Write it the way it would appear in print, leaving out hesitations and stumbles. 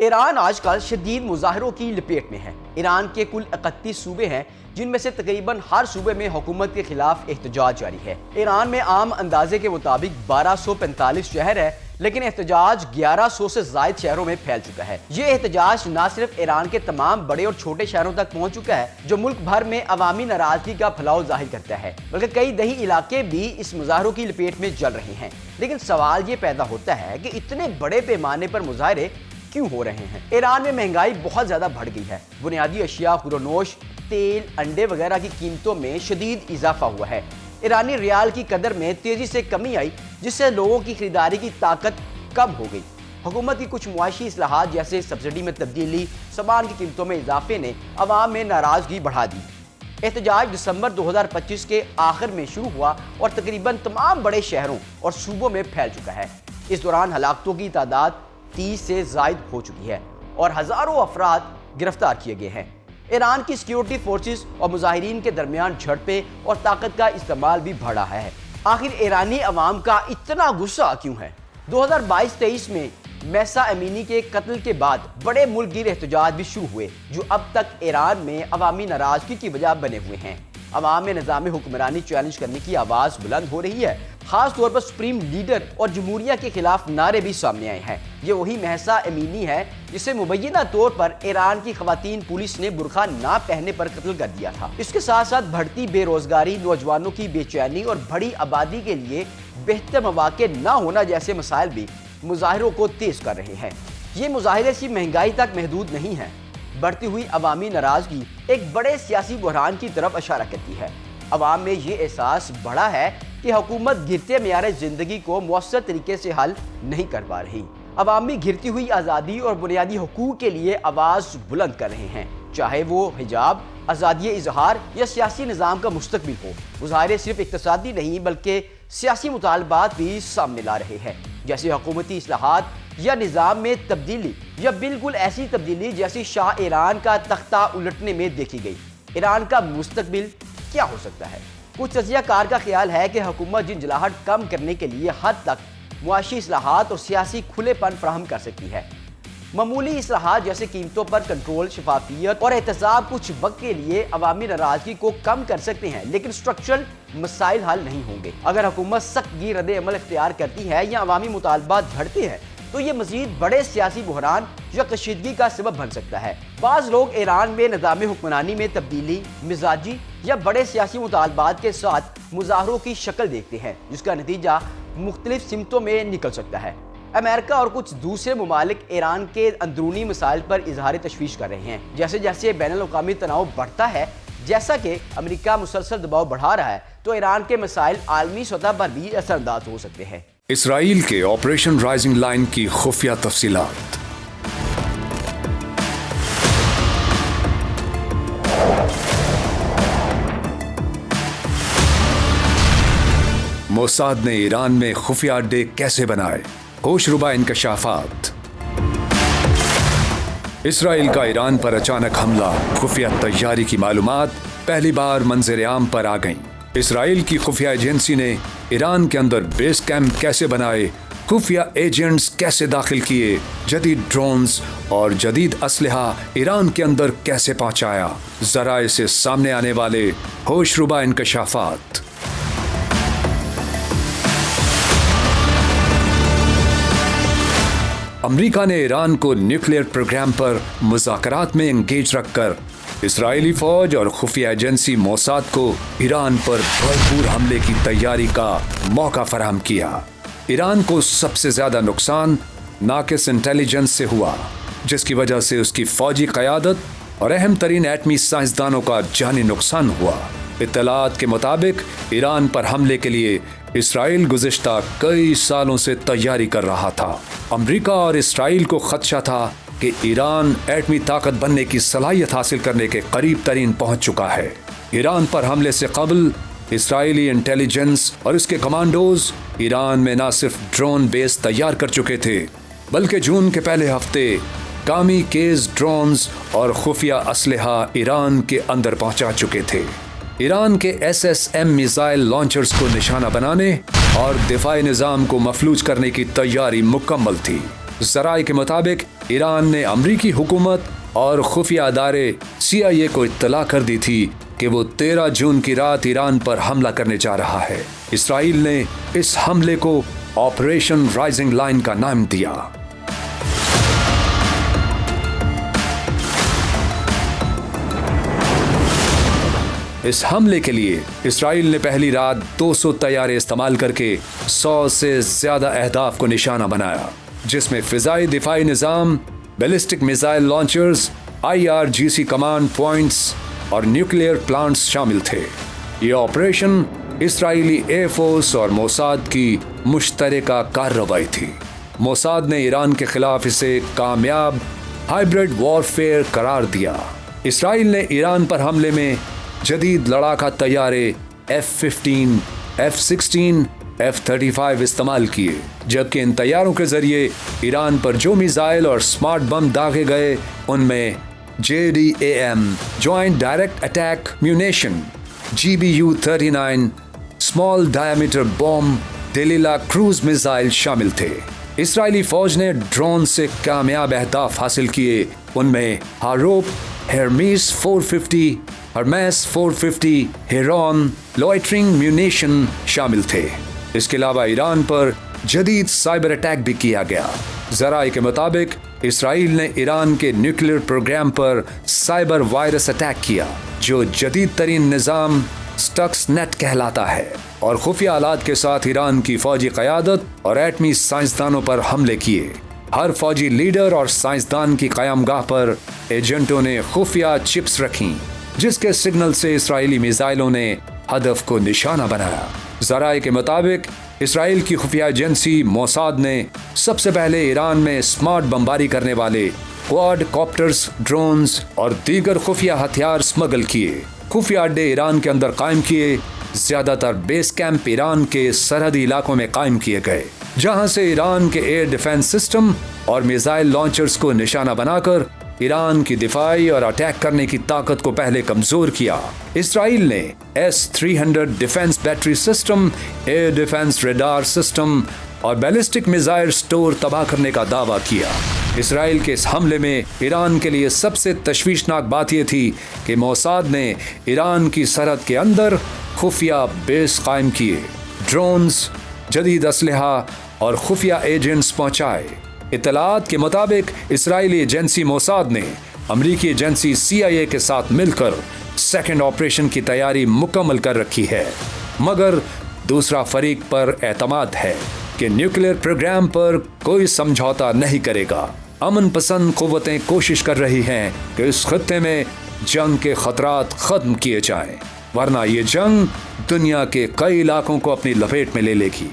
ایران آج کل شدید مظاہروں کی لپیٹ میں ہے۔ ایران کے کل 31 صوبے ہیں، جن میں سے تقریباً ہر صوبے میں حکومت کے خلاف احتجاج جاری ہے۔ ایران میں عام اندازے کے مطابق 1245 شہر ہے، لیکن احتجاج 1100 سے زائد شہروں میں پھیل چکا ہے۔ یہ احتجاج نہ صرف ایران کے تمام بڑے اور چھوٹے شہروں تک پہنچ چکا ہے، جو ملک بھر میں عوامی ناراضگی کا پھیلاؤ ظاہر کرتا ہے، بلکہ کئی دیہی علاقے بھی اس مظاہروں کی لپیٹ میں جل رہے ہیں۔ لیکن سوال یہ پیدا ہوتا ہے کہ اتنے بڑے پیمانے پر مظاہرے کیوں ہو رہے ہیں؟ ایران میں مہنگائی بہت زیادہ بڑھ گئی ہے۔ بنیادی اشیاء، خوردونوش، تیل، انڈے وغیرہ کی قیمتوں میں شدید اضافہ ہوا ہے۔ ایرانی ریال کی قدر میں تیزی سے کمی آئی، جس سے لوگوں کی خریداری کی طاقت کم ہو گئی۔ حکومت کی کچھ معاشی اصلاحات جیسے سبسڈی میں تبدیلی، سامان کی قیمتوں میں اضافے نے عوام میں ناراضگی بڑھا دی۔ احتجاج دسمبر 2025 کے آخر میں شروع ہوا اور تقریباً تمام بڑے شہروں اور صوبوں میں پھیل چکا ہے۔ اس دوران ہلاکتوں کی تعداد 30 سے زائد ہو چکی ہے اور ہزاروں افراد گرفتار کیے گئے ہیں۔ ایران کی سیکیورٹی فورسز اور مظاہرین کے درمیان جھڑپیں اور طاقت کا استعمال بھی بڑھ رہا ہے۔ آخر ایرانی عوام کا اتنا غصہ کیوں ہے؟ 2022-23 میں مہسا امینی کے قتل کے بعد بڑے ملک گیر احتجاج بھی شروع ہوئے، جو اب تک ایران میں عوامی ناراضگی کی وجہ بنے ہوئے ہیں۔ عوام میں نظام حکمرانی چیلنج کرنے کی آواز بلند ہو رہی ہے۔ خاص طور پر سپریم لیڈر اور جمہوریہ کے خلاف نعرے بھی سامنے آئے ہیں۔ یہ وہی مہسا امینی ہے جسے مبینہ طور پر ایران کی خواتین پولیس نے برقع نہ پہننے پر قتل کر دیا تھا۔ اس کے ساتھ ساتھ بڑھتی بے روزگاری، نوجوانوں کی بے چینی اور بڑی آبادی کے لیے بہتر مواقع نہ ہونا جیسے مسائل بھی مظاہروں کو تیز کر رہے ہیں۔ یہ مظاہرے صرف مہنگائی تک محدود نہیں ہیں۔ بڑھتی ہوئی عوامی ناراضگی ایک بڑے سیاسی بحران کی طرف اشارہ کرتی ہے۔ عوام میں یہ احساس بڑھا ہے کہ حکومت گرتے معیار زندگی کو مؤثر طریقے سے حل نہیں کر پا رہی۔ عوام بھی گرتی ہوئی آزادی اور بنیادی حقوق کے لیے آواز بلند کر رہے ہیں، چاہے وہ حجاب، آزادی اظہار یا سیاسی نظام کا مستقبل ہو۔ مظاہرے صرف اقتصادی نہیں بلکہ سیاسی مطالبات بھی سامنے لا رہے ہیں، جیسے حکومتی اصلاحات یا نظام میں تبدیلی، یا بالکل ایسی تبدیلی جیسی شاہ ایران کا تختہ الٹنے میں دیکھی گئی۔ ایران کا مستقبل کیا ہو سکتا ہے؟ کچھ تجزیہ کار کا خیال ہے کہ حکومت جنجلاہٹ کم کرنے کے لیے حد تک معاشی اصلاحات اور سیاسی کھلے پن فراہم کر سکتی ہے۔ معمولی اصلاحات جیسے قیمتوں پر کنٹرول، شفافیت اور احتساب کچھ وقت کے لیے عوامی ناراضگی کو کم کر سکتے ہیں، لیکن سٹرکچرل مسائل حل نہیں ہوں گے۔ اگر حکومت سخت گیر رد عمل اختیار کرتی ہے یا عوامی مطالبات بڑھتے ہیں تو یہ مزید بڑے سیاسی بحران یا کشیدگی کا سبب بن سکتا ہے۔ بعض لوگ ایران میں نظام حکمرانی میں تبدیلی مزاجی یا بڑے سیاسی مطالبات کے ساتھ مظاہروں کی شکل دیکھتے ہیں، جس کا نتیجہ مختلف سمتوں میں نکل سکتا ہے۔ امریکہ اور کچھ دوسرے ممالک ایران کے اندرونی مسائل پر اظہار تشویش کر رہے ہیں۔ جیسے جیسے بین الاقوامی تناؤ بڑھتا ہے، جیسا کہ امریکہ مسلسل دباؤ بڑھا رہا ہے، تو ایران کے مسائل عالمی سطح پر بھی اثر انداز ہو سکتے ہیں۔ اسرائیل کے آپریشن رائزنگ لائن کی خفیہ تفصیلات۔ موساد نے ایران میں خفیہ اڈے کیسے بنائے؟ ہوش ربا انکشافات۔ اسرائیل کا ایران پر اچانک حملہ، خفیہ تیاری کی معلومات پہلی بار منظر عام پر آ گئیں۔ اسرائیل کی خفیہ ایجنسی نے ایران کے اندر بیس کیمپ کیسے بنائے، خفیہ ایجنٹس کیسے داخل کیے، جدید ڈرونز اور جدید اسلحہ ایران کے اندر کیسے پہنچایا، ذرائع سے سامنے آنے والے ہوش ربا انکشافات۔ امریکہ نے ایران کو نیوکلیئر پروگرام پر مذاکرات میں انگیج رکھ کر اسرائیلی فوج اور خفیہ ایجنسی موساد کو ایران پر بھرپور حملے کی تیاری کا موقع فراہم کیا۔ ایران کو سب سے زیادہ نقصان ناقص انٹیلیجنس سے ہوا، جس کی وجہ سے اس کی فوجی قیادت اور اہم ترین ایٹمی سائنسدانوں کا جانی نقصان ہوا۔ اطلاعات کے مطابق ایران پر حملے کے لیے اسرائیل گزشتہ کئی سالوں سے تیاری کر رہا تھا۔ امریکہ اور اسرائیل کو خدشہ تھا کہ ایران ایٹمی طاقت بننے کی صلاحیت حاصل کرنے کے قریب ترین پہنچ چکا ہے۔ ایران پر حملے سے قبل اسرائیلی انٹیلیجنس اور اس کے کمانڈوز ایران میں نہ صرف ڈرون بیس تیار کر چکے تھے، بلکہ جون کے پہلے ہفتے کامی کیز ڈرونز اور خفیہ اسلحہ ایران کے اندر پہنچا چکے تھے۔ ایران کے SSM میزائل لانچرز کو نشانہ بنانے اور دفاعی نظام کو مفلوج کرنے کی تیاری مکمل تھی۔ ذرائع کے مطابق ایران نے امریکی حکومت اور خفیہ ادارے CIA کو اطلاع کر دی تھی کہ وہ 13 جون کی رات ایران پر حملہ کرنے جا رہا ہے۔ اسرائیل نے اس حملے کو آپریشن رائزنگ لائن کا نام دیا۔ اس حملے کے لیے اسرائیل نے پہلی رات 200 طیارے استعمال کر کے 100 سے زیادہ اہداف کو نشانہ بنایا، جس میں فضائی دفاعی نظام، ballistic missile launchers, IRGC command points اور نیوکلیئر پلانٹس شامل تھے۔ یہ آپریشن اسرائیلی ایئر فورس اور موساد کی مشترکہ کارروائی تھی۔ موساد نے ایران کے خلاف اسے کامیاب ہائبرڈ وارفیئر قرار دیا۔ اسرائیل نے ایران پر حملے میں جدید لڑاکا طیارے F-15، F-16، F-35 استعمال کیے، جبکہ ان طیاروں کے ذریعے ایران پر جو میزائل اور سمارٹ بم داغے گئے ان میں JDAM joint direct attack munition, GBU-39 small diameter bomb, Delilah cruise missile شامل تھے۔ اسرائیلی فوج نے ڈرون سے کامیاب اہداف حاصل کیے، ان میں ہاروپ، ہرمیس 450، ہرمیس 450، ہیرون، لوئٹرنگ میونیشن شامل تھے۔ اس کے علاوہ ایران پر جدید سائبر اٹیک بھی کیا گیا۔ ذرائع کے مطابق اسرائیل نے ایران کے نیوکلیئر پروگرام پر سائبر وائرس اٹیک کیا، جو جدید ترین نظام سٹکس نیٹ کہلاتا ہے، اور خفیہ آلات کے ساتھ ایران کی فوجی قیادت اور ایٹمی سائنسدانوں پر حملے کیے۔ ہر فوجی لیڈر اور سائنسدان کی قیام گاہ پر ایجنٹوں نے خفیہ چپس رکھیں، جس کے سگنل سے اسرائیلی میزائلوں نے ہدف کو نشانہ بنایا۔ ذرائع کے مطابق اسرائیل کی خفیہ ایجنسی موساد نے سب سے پہلے ایران میں سمارٹ بمباری کرنے والے کوڈ کاپٹرز، ڈرونز اور دیگر خفیہ ہتھیار سمگل کیے۔ خفیہ اڈے ایران کے اندر قائم کیے، زیادہ تر بیس کیمپ ایران کے سرحدی علاقوں میں قائم کیے گئے، جہاں سے ایران کے ایئر ڈیفنس سسٹم اور میزائل لانچرز کو نشانہ بنا کر ایران کی دفاعی اور اٹیک کرنے کی طاقت کو پہلے کمزور کیا۔ اسرائیل نے S-300 defence battery system, air defence radar system اور بیلسٹک میزائل سٹور تباہ کرنے کا دعویٰ کیا۔ اسرائیل کے اس حملے میں ایران کے لیے سب سے تشویشناک بات یہ تھی کہ موساد نے ایران کی سرحد کے اندر خفیہ بیس قائم کیے، ڈرونز، جدید اسلحہ اور خفیہ ایجنٹس پہنچائے۔ اطلاعات کے مطابق اسرائیلی ایجنسی موساد نے امریکی ایجنسی CIA کے ساتھ مل کر سیکنڈ آپریشن کی تیاری مکمل کر رکھی ہے، مگر دوسرا فریق پر اعتماد ہے کہ نیوکلیئر پروگرام پر کوئی سمجھوتا نہیں کرے گا۔ امن پسند قوتیں کوشش کر رہی ہیں کہ اس خطے میں جنگ کے خطرات ختم کیے جائیں، ورنہ یہ جنگ دنیا کے کئی علاقوں کو اپنی لپیٹ میں لے لے گی۔